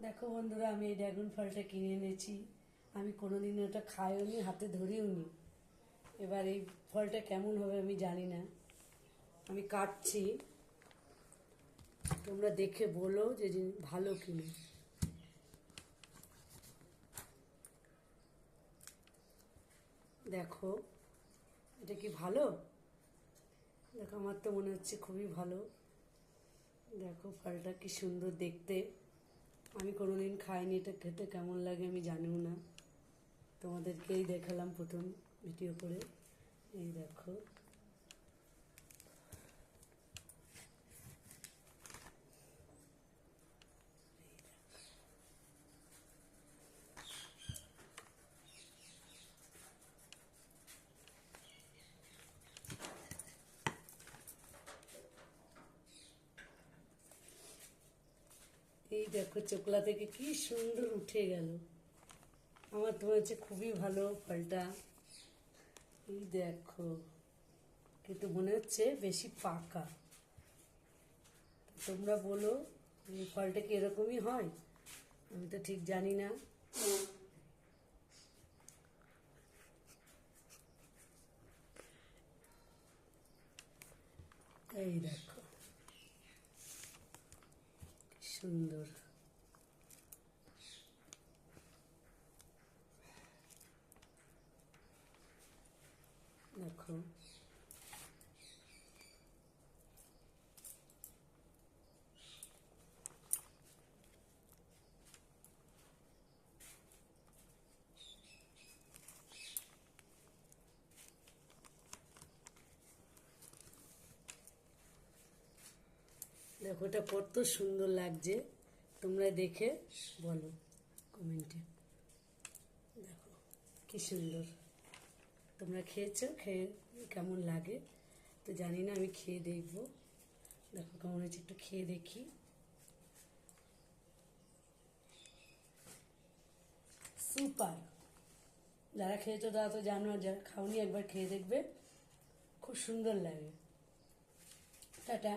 দেখো বন্ধুরা, আমি এই ড্রাগন ফলটা কিনে এনেছি। আমি কোনোদিন ওটা খাইও নি, হাতে ধরিও নি। এবার এই ফলটা কেমন হবে আমি জানি না। আমি কাটছি, তোমরা দেখে বলো যে ভালো কিনা। দেখো, এটা কি ভালো? দেখো, আমার তো মনে হচ্ছে খুবই ভালো। দেখো ফলটা কি সুন্দর দেখতে। আমি কোনোদিন খাইনি, এটা খেতে কেমন লাগে আমি জানিও না। তোমাদেরকেই দেখালাম প্রথম ভিডিও করে। এই দেখো, এই দেখো চোকলা থেকে কি সুন্দর উঠে গেল। আমার তো হচ্ছে খুবই ভালো ফলটা। এই দেখো, কিন্তু মনে হচ্ছে বেশি পাকা। তোমরা বলো এই ফলটা কি এরকমই হয়? আমি তো ঠিক জানি না। এই দেখো কি সুন্দর। দেখো, দেখো এটা কত সুন্দর লাগছে। তোমরা দেখে বলো কমেন্টে। দেখো কি সুন্দর। তোমরা খেয়েছো, খেয়ে কেমন লাগে তো জানি না, আমি খেয়ে দেখবো। দেখো কেমন হয়েছে, একটু খেয়ে দেখি। সুপার। যারা খেয়েছো তারা তো জানো, আর যারা খাওনি একবার খেয়ে দেখবে, খুব সুন্দর লাগে। টাটা।